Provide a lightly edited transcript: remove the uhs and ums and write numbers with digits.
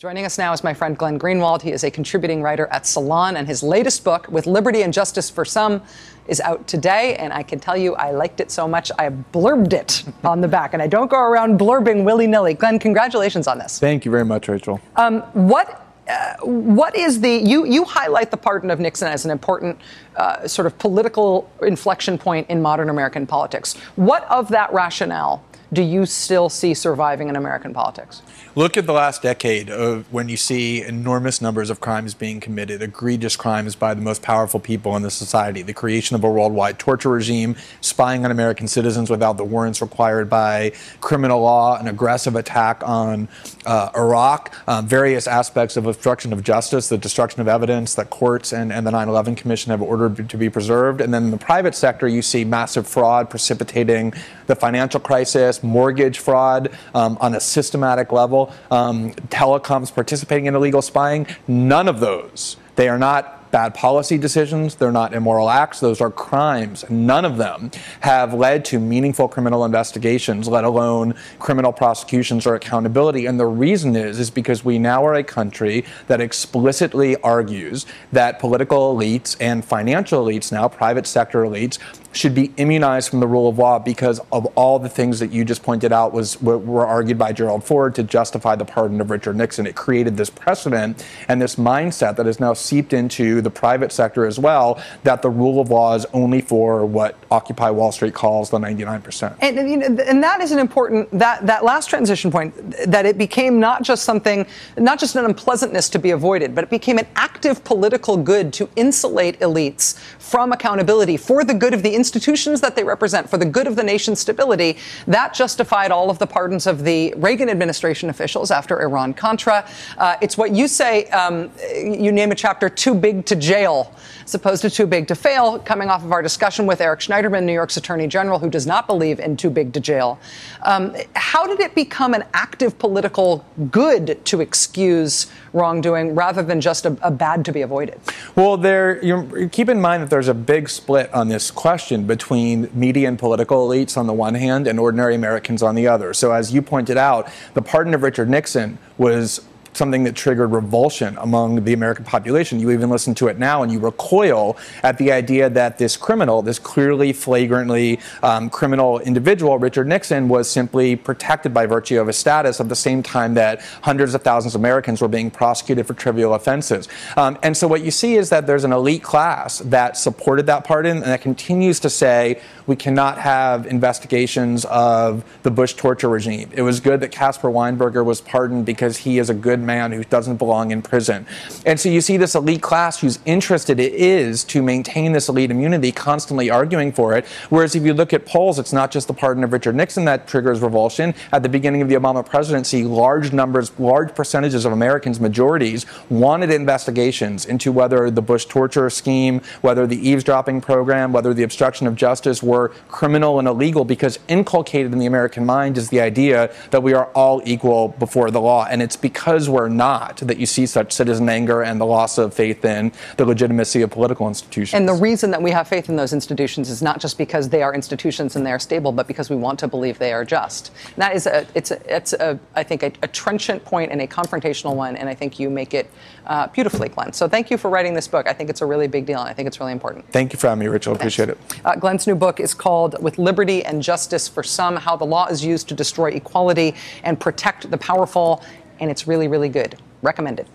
Joining us now is my friend Glenn Greenwald. He is a contributing writer at Salon, and his latest book, With Liberty and Justice for Some, is out today. And I can tell you I liked it so much, I blurbed it on the back. And I don't go around blurbing willy-nilly. Glenn, congratulations on this. Thank you very much, Rachel. What is you highlight the pardon of Nixon as an important sort of political inflection point in modern American politics. What of that rationale do you still see surviving in American politics? Look at the last decade of when you see enormous numbers of crimes being committed, egregious crimes by the most powerful people in the society, the creation of a worldwide torture regime, spying on American citizens without the warrants required by criminal law, an aggressive attack on Iraq, various aspects of obstruction of justice, the destruction of evidence that courts and the 9/11 Commission have ordered to be preserved. And then in the private sector, you see massive fraud precipitating the financial crisis, mortgage fraud on a systematic level, telecoms participating in illegal spying. None of those, they are not bad policy decisions, they're not immoral acts, those are crimes. None of them have led to meaningful criminal investigations, let alone criminal prosecutions or accountability. And the reason is because we now are a country that explicitly argues that political elites and financial elites now, private sector elites, should be immunized from the rule of law because of all the things that you just pointed out were argued by Gerald Ford to justify the pardon of Richard Nixon. It created this precedent and this mindset that has now seeped into the private sector as well, that the rule of law is only for what Occupy Wall Street calls the 99%. And that is an important, that last transition point, that it became not just something, not just an unpleasantness to be avoided, but it became an active political good to insulate elites from accountability for the good of the institutions that they represent, for the good of the nation's stability. That justified all of the pardons of the Reagan administration officials after Iran-Contra. It's what you say, you name a chapter, too big to jail, as opposed to too big to fail, coming off of our discussion with Eric Schneiderman, New York's Attorney General, who does not believe in too big to jail. How did it become an active political good to excuse wrongdoing rather than just a bad to be avoided? Well, keep in mind that there's a big split on this question between media and political elites on the one hand and ordinary Americans on the other. So as you pointed out, the pardon of Richard Nixon was something that triggered revulsion among the American population. You even listen to it now and you recoil at the idea that this criminal, this clearly, flagrantly criminal individual, Richard Nixon, was simply protected by virtue of his status at the same time that hundreds of thousands of Americans were being prosecuted for trivial offenses. And so what you see is that there's an elite class that supported that pardon and that continues to say we cannot have investigations of the Bush torture regime. It was good that Caspar Weinberger was pardoned because he is a good man who doesn't belong in prison. And so you see this elite class whose interest it is to maintain this elite immunity, constantly arguing for it. Whereas if you look at polls, it's not just the pardon of Richard Nixon that triggers revulsion. At the beginning of the Obama presidency, large percentages of Americans, majorities, wanted investigations into whether the Bush torture scheme, whether the eavesdropping program, whether the obstruction of justice were criminal and illegal, because inculcated in the American mind is the idea that we are all equal before the law. And it's because we're not that you see such citizen anger and the loss of faith in the legitimacy of political institutions. And the reason that we have faith in those institutions is not just because they are institutions and they are stable, but because we want to believe they are just. And that is I think, a trenchant point and a confrontational one, and I think you make it beautifully, Glenn. So thank you for writing this book. I think it's a really big deal, and I think it's really important. Thank you for having me, Rachel. Appreciate it. Glenn's new book is called With Liberty and Justice for Some, How the Law is Used to Destroy Equality and Protect the Powerful, and it's really, really good. Recommended.